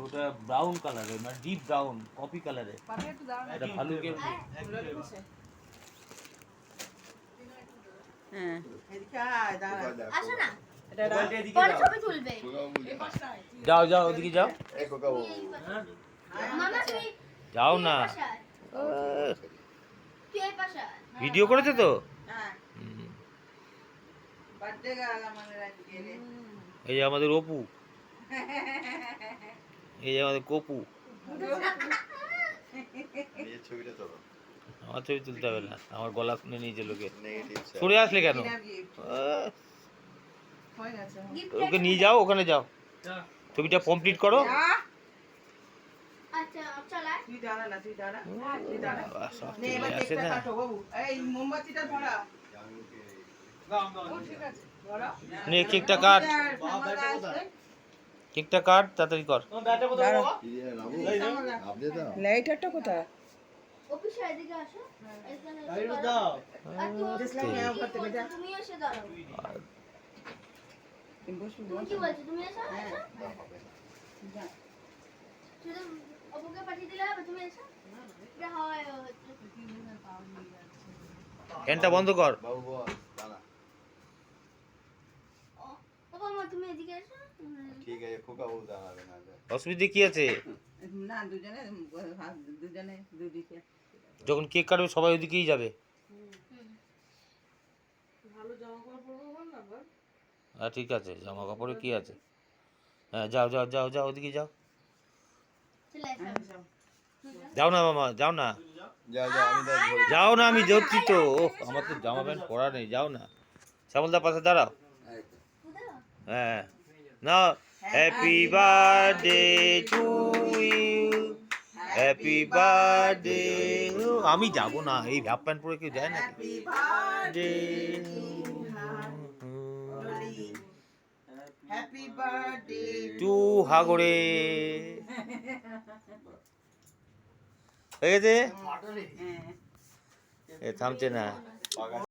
ওটা ব্রাউন কালারের, মানে ডিপ ব্রাউন কফি কালারের। এটা ভালুকের। হ্যাঁ আসো না, এদিকে পরে যাও। ছবি তুলবে। যাও যাও ওদিকে যাও। মামা তুই যাও না। এই পাশে আয়, তুই এই পাশে আয়। ভিডিও করেছো তো? এই যে আমাদের অপু, এই যে আমাদের কপু। আমার ছবি তুলতে হবে না, আমার গলা শুনে নিয়েছে লোকে। সরে আসলে কেন? ওকে নিয়ে যাও, ওখানে যাও, ছবিটা কমপ্লিট করো। আচ্ছা চলায় তুই দাঁড়া না, তুই দাঁড়া, তুই দাঁড়া। সব নে, চলে এবার আসে কেকটা না। কাটো বাবু। এই মোমবাতিটা ধরা। ও, ঠিক আছে, ধরো। নে কেকটা কাট, শ্যামলদা আসবে। কেকটা কাট, তাড়াতাড়ি কর। দাঁড়া। লাইটারটা কোথায়? অফিসে এদিকে আসো, এখানে এসে লাইট দাঁড়াও। দাও। আর তুমি দেখলাম তুমি এই কি ঘর থেকে বলছো? যা। তুমি এসে দাঁড়াও। তুমি বসবি, তুমি কি বলছো? তুমি এসো, হ্যাঁ। এসো। যা। শুধু অপুকে পাঠিয়ে দিলে হবে, তুমি এসো। এটা হয় হচ্ছে। ফ্যানটা বন্ধ কর। ও বাবা তুমি এদিকে এসো। অসুবিধা কি আছে? না, দুজনে দুদিকে। যখন কেক কাটবে সবাই ওদিকেই যাবে। হ্যাঁ ঠিক আছে, জামা কাপড়ে কি আছে। হ্যাঁ যাও যাও যাও যাও, ওদিকে যাও। চলে এসো। যাও না মামা, যাও না, যাও না, আমি যাচ্ছি তো। ও আমার তো জামা প্যান্ট পরা নেই, যাও না। শ্যামলদার পাশে দাঁড়াও। হ্যাঁ না, happy birthday to you, happy birthday. আমি যাব না, এই হাফ প্যান্ট পরে কেউ যায় না। Happy birthday happy birthday to হাগরে হয়ে গেছে, এ থামছে না।